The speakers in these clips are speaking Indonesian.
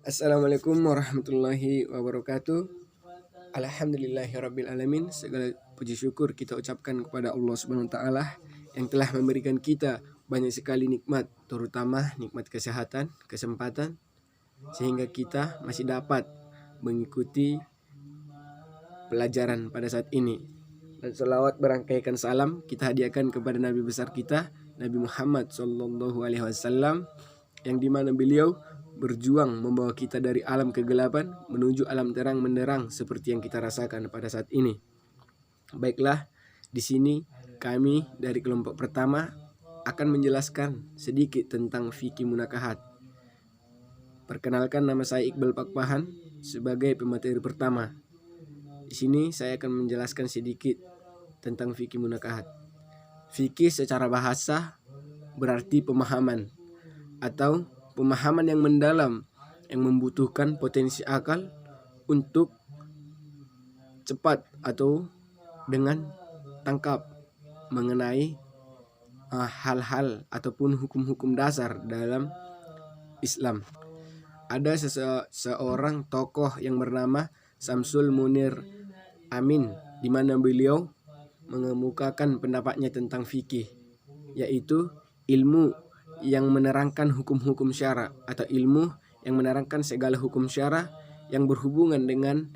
Assalamualaikum warahmatullahi wabarakatuh. Alhamdulillahirabbil alamin. Segala puji syukur kita ucapkan kepada Allah Subhanahu wa taala yang telah memberikan kita banyak sekali nikmat, terutama nikmat kesehatan, kesempatan, sehingga kita masih dapat mengikuti pelajaran pada saat ini. Dan selawat berangkaikan salam kita hadiahkan kepada Nabi besar kita, Nabi Muhammad SAW, yang dimana beliau berjuang membawa kita dari alam kegelapan menuju alam terang menderang seperti yang kita rasakan pada saat ini. Baiklah, di sini kami dari kelompok pertama akan menjelaskan sedikit tentang fikih munakahat. Perkenalkan, nama saya Iqbal Pakpahan sebagai pemateri pertama. Di sini saya akan menjelaskan sedikit tentang fikih munakahat. Fikih secara bahasa berarti pemahaman atau pemahaman yang mendalam yang membutuhkan potensi akal untuk cepat atau dengan tangkap mengenai hal-hal ataupun hukum-hukum dasar dalam Islam. Ada seorang tokoh yang bernama Samsul Munir Amin, di mana beliau mengemukakan pendapatnya tentang fikih, yaitu ilmu yang menerangkan hukum-hukum syara atau ilmu yang menerangkan segala hukum syara yang berhubungan dengan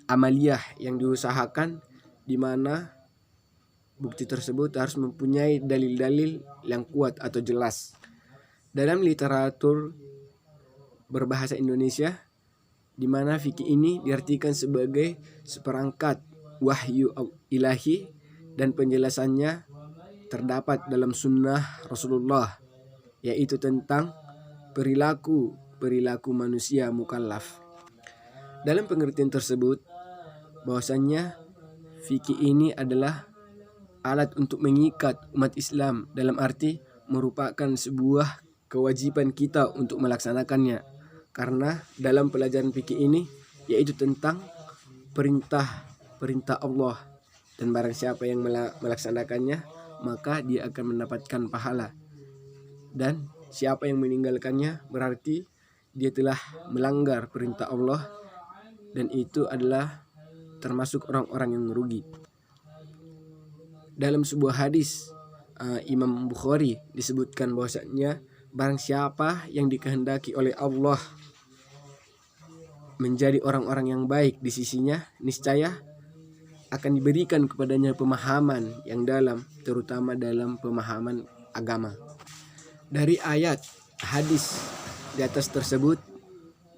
amaliyah yang diusahakan, di mana bukti tersebut harus mempunyai dalil-dalil yang kuat atau jelas. Dalam literatur berbahasa Indonesia, di mana fikih ini diartikan sebagai seperangkat wahyu ilahi dan penjelasannya terdapat dalam sunnah Rasulullah, yaitu tentang perilaku manusia mukallaf. Dalam pengertian tersebut, bahwasannya fikih ini adalah alat untuk mengikat umat Islam, dalam arti merupakan sebuah kewajiban kita untuk melaksanakannya, karena dalam pelajaran fikih ini yaitu tentang perintah Allah, dan barang siapa yang melaksanakannya maka dia akan mendapatkan pahala, dan siapa yang meninggalkannya berarti dia telah melanggar perintah Allah, dan itu adalah termasuk orang-orang yang merugi. Dalam sebuah hadis Imam Bukhari disebutkan bahwasanya barang siapa yang dikehendaki oleh Allah menjadi orang-orang yang baik di sisinya, niscaya akan diberikan kepadanya pemahaman yang dalam, terutama dalam pemahaman agama. Dari ayat hadis di atas tersebut,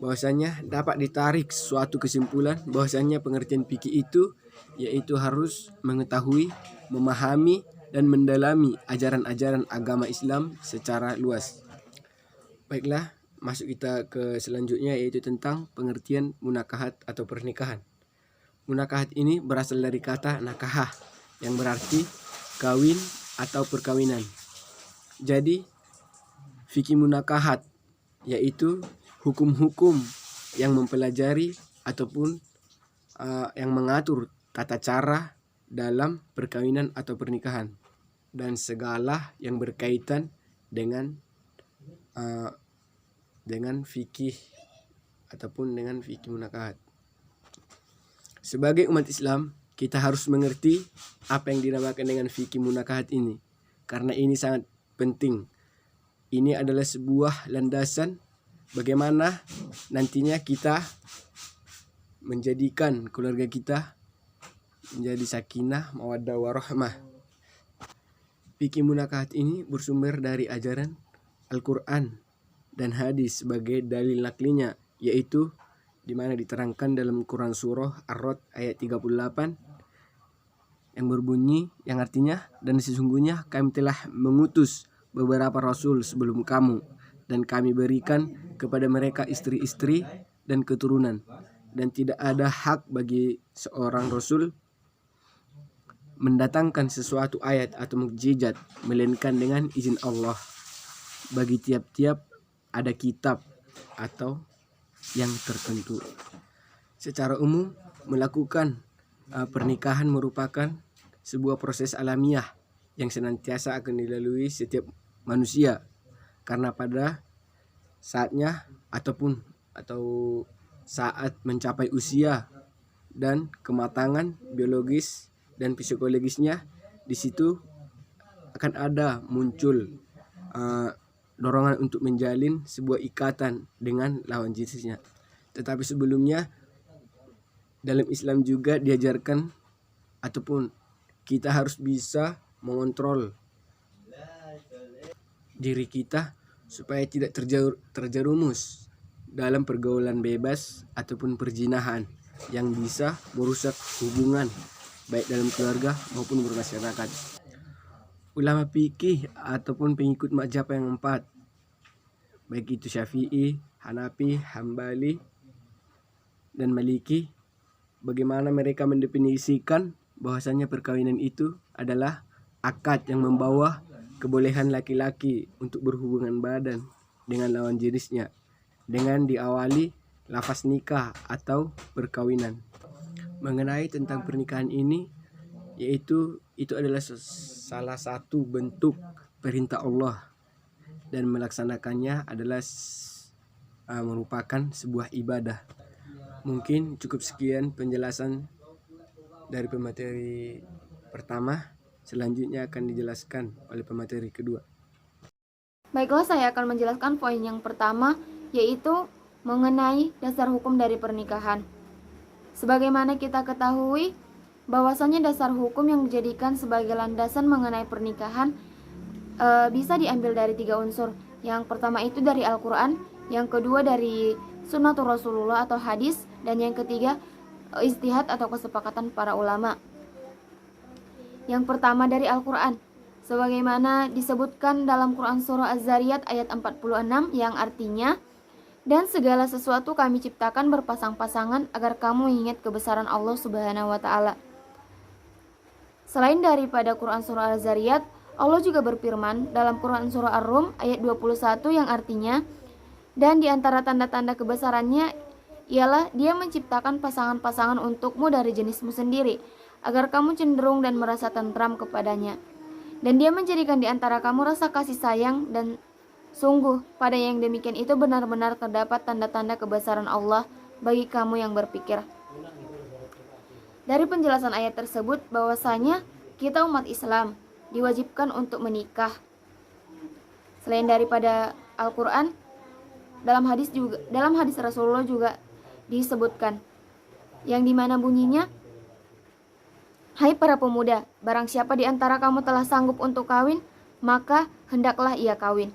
bahwasanya dapat ditarik suatu kesimpulan bahwasanya pengertian fikih itu yaitu harus mengetahui, memahami, dan mendalami ajaran-ajaran agama Islam secara luas. Baiklah, masuk kita ke selanjutnya, yaitu tentang pengertian munakahat atau pernikahan. Munakahat ini berasal dari kata nakahah yang berarti kawin atau perkawinan. Jadi fikih munakahat yaitu hukum-hukum yang mempelajari ataupun yang mengatur tata cara dalam perkawinan atau pernikahan dan segala yang berkaitan dengan fikih ataupun dengan fikih munakahat. Sebagai umat Islam, kita harus mengerti apa yang dinamakan dengan fikih munakahat ini, karena ini sangat penting. Ini adalah sebuah landasan bagaimana nantinya kita menjadikan keluarga kita menjadi sakinah, mawaddah, warahmah. Fikih munakahat ini bersumber dari ajaran Al-Quran dan hadis sebagai dalil naklinya, yaitu di mana diterangkan dalam Quran surah Ar-Rod ayat 38 yang berbunyi, yang artinya, dan sesungguhnya kami telah mengutus beberapa rasul sebelum kamu, dan kami berikan kepada mereka istri-istri dan keturunan, dan tidak ada hak bagi seorang rasul mendatangkan sesuatu ayat atau mukjizat melainkan dengan izin Allah. Bagi tiap-tiap ada kitab atau yang tertentu. Secara umum, melakukan pernikahan merupakan sebuah proses alamiah yang senantiasa akan dilalui setiap manusia, karena pada saatnya atau saat mencapai usia dan kematangan biologis dan psikologisnya, di situ akan ada muncul dorongan untuk menjalin sebuah ikatan dengan lawan jenisnya. Tetapi sebelumnya dalam Islam juga diajarkan ataupun kita harus bisa mengontrol diri kita supaya tidak terjerumus dalam pergaulan bebas ataupun perzinahan yang bisa merusak hubungan baik dalam keluarga maupun bermasyarakat. Ulama fikih ataupun pengikut mazhab yang 4, baik itu Syafi'i, Hanafi, Hambali, dan Maliki, bagaimana mereka mendefinisikan bahwasanya perkawinan itu adalah akad yang membawa kebolehan laki-laki untuk berhubungan badan dengan lawan jenisnya dengan diawali lafaz nikah atau perkawinan. Mengenai tentang pernikahan ini, yaitu itu adalah salah satu bentuk perintah Allah dan melaksanakannya adalah merupakan sebuah ibadah. Mungkin cukup sekian penjelasan dari pemateri pertama. Selanjutnya akan dijelaskan oleh pemateri kedua. Baiklah, saya akan menjelaskan poin yang pertama, yaitu mengenai dasar hukum dari pernikahan. Sebagaimana kita ketahui, bahwasanya dasar hukum yang dijadikan sebagai landasan mengenai pernikahan bisa diambil dari 3 unsur. Yang pertama itu dari Al-Quran, yang kedua dari Sunnatul Rasulullah atau hadis, dan yang ketiga ijtihad atau kesepakatan para ulama. Yang pertama dari Al-Quran, sebagaimana disebutkan dalam Quran Surah Az-Zariyat ayat 46, yang artinya, dan segala sesuatu kami ciptakan berpasang-pasangan agar kamu ingat kebesaran Allah Subhanahu wa Ta'ala. Selain daripada Quran Surah Az-Zariyat, Allah juga berfirman dalam Quran Surah Ar-Rum ayat 21 yang artinya, dan di antara tanda-tanda kebesarannya ialah Dia menciptakan pasangan-pasangan untukmu dari jenismu sendiri, agar kamu cenderung dan merasa tentram kepadanya. Dan Dia menjadikan di antara kamu rasa kasih sayang, dan sungguh pada yang demikian itu benar-benar terdapat tanda-tanda kebesaran Allah bagi kamu yang berpikir. Dari penjelasan ayat tersebut bahwasanya kita umat Islam diwajibkan untuk menikah. Selain daripada Al-Quran, dalam hadis Rasulullah juga disebutkan, yang dimana bunyinya, hai para pemuda, barang siapa di antara kamu telah sanggup untuk kawin, maka hendaklah ia kawin.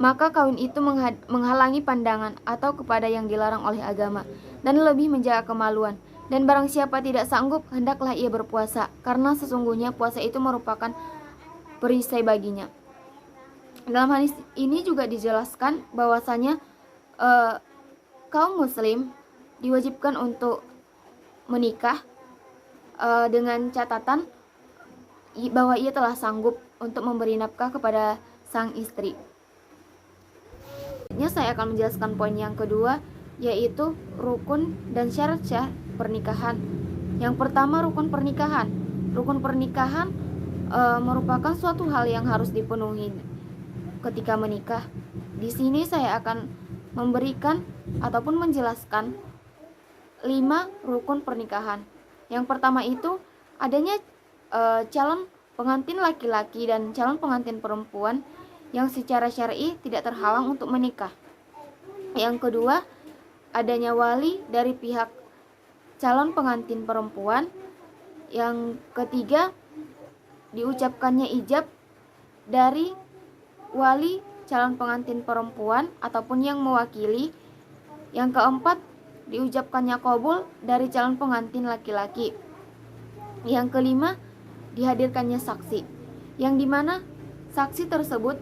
Maka kawin itu menghalangi pandangan atau kepada yang dilarang oleh agama, dan lebih menjaga kemaluan. Dan barang siapa tidak sanggup, hendaklah ia berpuasa, karena sesungguhnya puasa itu merupakan perisai baginya. Dalam hadis ini juga dijelaskan bahwasanya kaum muslim diwajibkan untuk menikah dengan catatan bahwa ia telah sanggup untuk memberi nafkah kepada sang istri. Selanjutnya saya akan menjelaskan poin yang kedua, yaitu rukun dan syarat sah pernikahan. Yang pertama, rukun pernikahan. Rukun pernikahan merupakan suatu hal yang harus dipenuhi ketika menikah. Di sini saya akan memberikan ataupun menjelaskan 5 rukun pernikahan. Yang pertama itu adanya calon pengantin laki-laki dan calon pengantin perempuan yang secara syar'i tidak terhalang untuk menikah. Yang kedua, adanya wali dari pihak calon pengantin perempuan. Yang ketiga, diucapkannya ijab dari wali calon pengantin perempuan ataupun yang mewakili. Yang keempat, diucapkannya qabul dari calon pengantin laki-laki. Yang kelima, dihadirkannya saksi, yang dimana saksi tersebut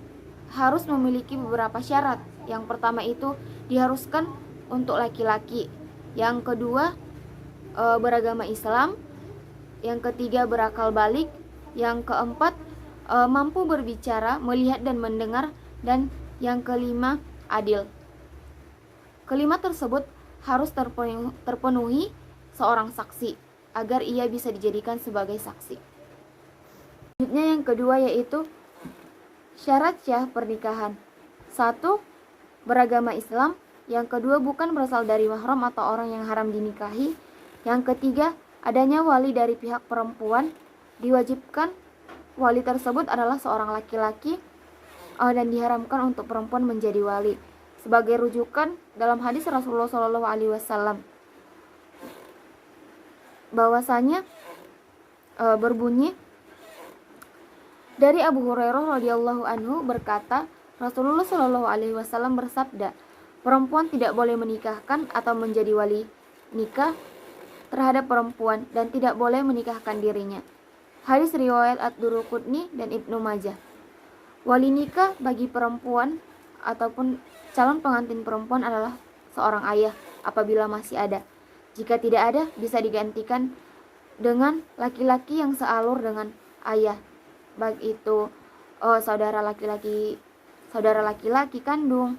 harus memiliki beberapa syarat. Yang pertama itu diharuskan untuk laki-laki. Yang kedua, beragama Islam. Yang ketiga, berakal balik. Yang keempat, mampu berbicara, melihat dan mendengar. Dan yang kelima, adil. Kelima tersebut harus terpenuhi seorang saksi agar ia bisa dijadikan sebagai saksi. Selanjutnya yang kedua yaitu syarat sah pernikahan. 1. beragama Islam. Yang kedua, bukan berasal dari mahram atau orang yang haram dinikahi. Yang ketiga, adanya wali dari pihak perempuan. Diwajibkan wali tersebut adalah seorang laki-laki dan diharamkan untuk perempuan menjadi wali. Sebagai rujukan dalam hadis Rasulullah SAW bahwasanya berbunyi dari Abu Hurairah radhiyallahu anhu berkata, Rasulullah SAW bersabda, perempuan tidak boleh menikahkan atau menjadi wali nikah terhadap perempuan dan tidak boleh menikahkan dirinya. Hadis riwayat Ad-Duruqutni dan Ibnu Majah. Wali nikah bagi perempuan ataupun calon pengantin perempuan adalah seorang ayah apabila masih ada. Jika tidak ada, bisa digantikan dengan laki-laki yang sealur dengan ayah, baik itu saudara laki-laki kandung,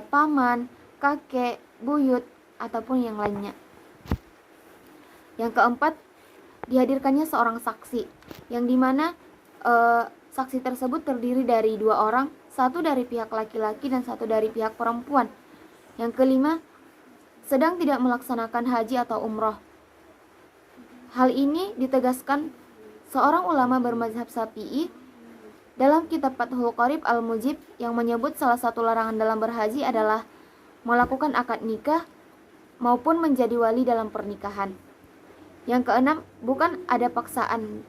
paman, kakek, buyut, ataupun yang lainnya. Yang keempat, dihadirkannya seorang saksi, yang dimana saksi tersebut terdiri dari 2 orang, satu dari pihak laki-laki dan satu dari pihak perempuan. Yang kelima, sedang tidak melaksanakan haji atau umroh. Hal ini ditegaskan seorang ulama bermazhab Syafi'i dalam kitab Fathul Qorib Al-Mujib yang menyebut salah satu larangan dalam berhaji adalah melakukan akad nikah maupun menjadi wali dalam pernikahan. Yang keenam, bukan ada paksaan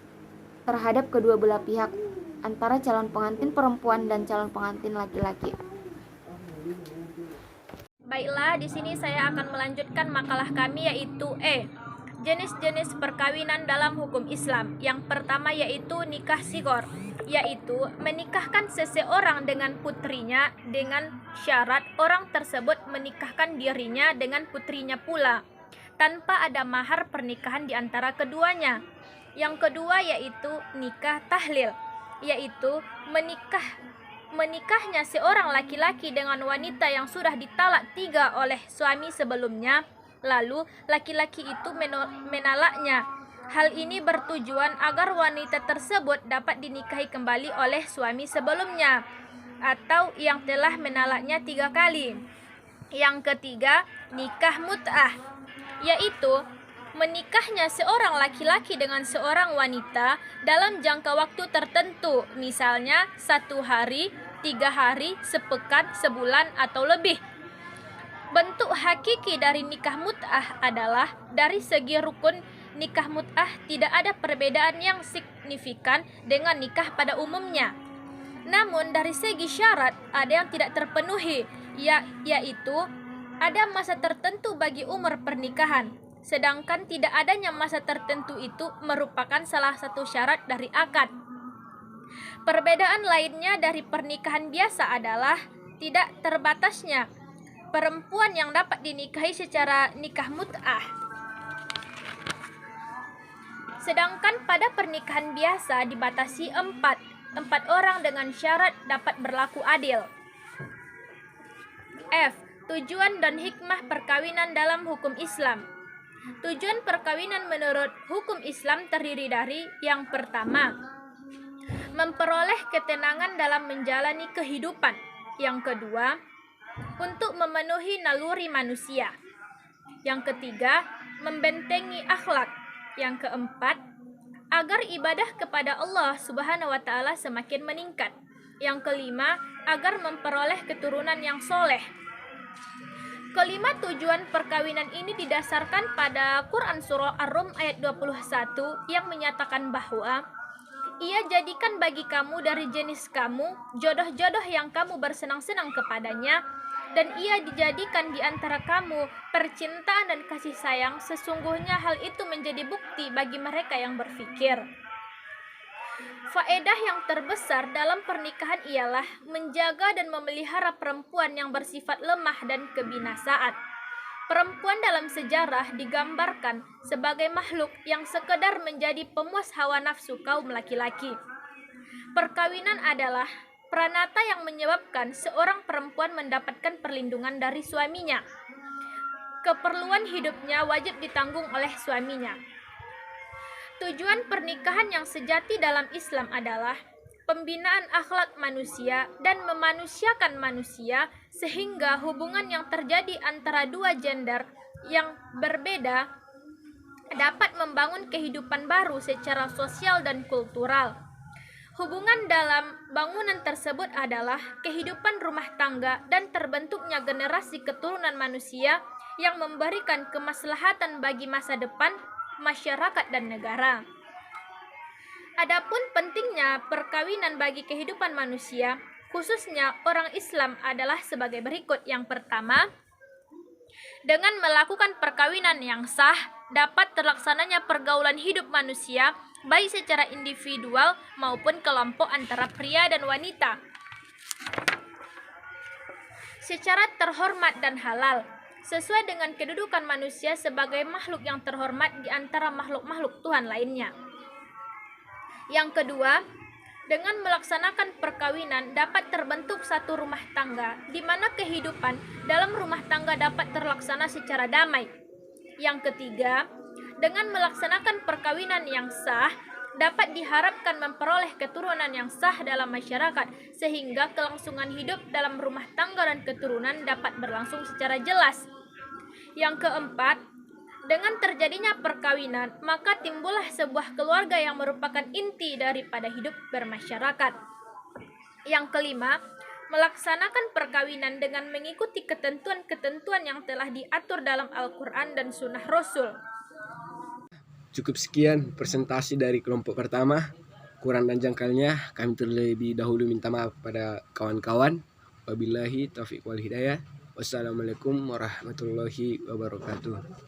terhadap kedua belah pihak antara calon pengantin perempuan dan calon pengantin laki-laki. Baiklah, di sini saya akan melanjutkan makalah kami yaitu jenis-jenis perkawinan dalam hukum Islam. Yang pertama yaitu nikah sigor, yaitu menikahkan seseorang dengan putrinya dengan syarat orang tersebut menikahkan dirinya dengan putrinya pula, tanpa ada mahar pernikahan di antara keduanya. Yang kedua yaitu nikah tahlil, yaitu menikahnya seorang laki-laki dengan wanita yang sudah ditalak 3 oleh suami sebelumnya, lalu laki-laki itu menolaknya. Hal ini bertujuan agar wanita tersebut dapat dinikahi kembali oleh suami sebelumnya atau yang telah menolaknya 3 kali. Yang ketiga, nikah mut'ah, yaitu menikahnya seorang laki-laki dengan seorang wanita dalam jangka waktu tertentu, misalnya 1 hari, 3 hari, sepekan, sebulan, atau lebih. Bentuk hakiki dari nikah mut'ah adalah dari segi rukun nikah mut'ah tidak ada perbedaan yang signifikan dengan nikah pada umumnya. Namun dari segi syarat ada yang tidak terpenuhi, yaitu ada masa tertentu bagi umur pernikahan. Sedangkan tidak adanya masa tertentu itu merupakan salah satu syarat dari akad. Perbedaan lainnya dari pernikahan biasa adalah tidak terbatasnya perempuan yang dapat dinikahi secara nikah mut'ah. Sedangkan pada pernikahan biasa dibatasi 4 orang dengan syarat dapat berlaku adil. Tujuan dan hikmah perkawinan dalam hukum Islam. Tujuan perkawinan menurut hukum Islam terdiri dari yang pertama, memperoleh ketenangan dalam menjalani kehidupan. Yang kedua, untuk memenuhi naluri manusia. Yang ketiga, membentengi akhlak. Yang keempat, agar ibadah kepada Allah Subhanahu wa taala semakin meningkat. Yang kelima, agar memperoleh keturunan yang soleh. Kelima tujuan perkawinan ini didasarkan pada Quran Surah Ar-Rum ayat 21 yang menyatakan bahwa Ia jadikan bagi kamu dari jenis kamu jodoh-jodoh yang kamu bersenang-senang kepadanya, dan Ia dijadikan di antara kamu percintaan dan kasih sayang. Sesungguhnya hal itu menjadi bukti bagi mereka yang berfikir. Faedah yang terbesar dalam pernikahan ialah menjaga dan memelihara perempuan yang bersifat lemah dan kebinasaan. Perempuan dalam sejarah digambarkan sebagai makhluk yang sekedar menjadi pemuas hawa nafsu kaum laki-laki. Perkawinan adalah pranata yang menyebabkan seorang perempuan mendapatkan perlindungan dari suaminya. Keperluan hidupnya wajib ditanggung oleh suaminya. Tujuan pernikahan yang sejati dalam Islam adalah pembinaan akhlak manusia dan memanusiakan manusia sehingga hubungan yang terjadi antara dua gender yang berbeda dapat membangun kehidupan baru secara sosial dan kultural. Hubungan dalam bangunan tersebut adalah kehidupan rumah tangga dan terbentuknya generasi keturunan manusia yang memberikan kemaslahatan bagi masa depan masyarakat dan negara. Adapun pentingnya perkawinan bagi kehidupan manusia, khususnya orang Islam, adalah sebagai berikut. Yang pertama, dengan melakukan perkawinan yang sah, dapat terlaksananya pergaulan hidup manusia, baik secara individual maupun kelompok antara pria dan wanita, secara terhormat dan halal, sesuai dengan kedudukan manusia sebagai makhluk yang terhormat di antara makhluk-makhluk Tuhan lainnya. Yang kedua, dengan melaksanakan perkawinan dapat terbentuk satu rumah tangga, di mana kehidupan dalam rumah tangga dapat terlaksana secara damai. Yang ketiga, dengan melaksanakan perkawinan yang sah, dapat diharapkan memperoleh keturunan yang sah dalam masyarakat, sehingga kelangsungan hidup dalam rumah tangga dan keturunan dapat berlangsung secara jelas. Yang keempat, dengan terjadinya perkawinan, maka timbullah sebuah keluarga yang merupakan inti daripada hidup bermasyarakat. Yang kelima, melaksanakan perkawinan dengan mengikuti ketentuan-ketentuan yang telah diatur dalam Al-Quran dan Sunnah Rasul. Cukup sekian presentasi dari kelompok pertama. Kurang dan jangkalnya kami terlebih dahulu minta maaf pada kawan-kawan. Wabillahi taufiq wal hidayah. Wassalamualaikum warahmatullahi wabarakatuh.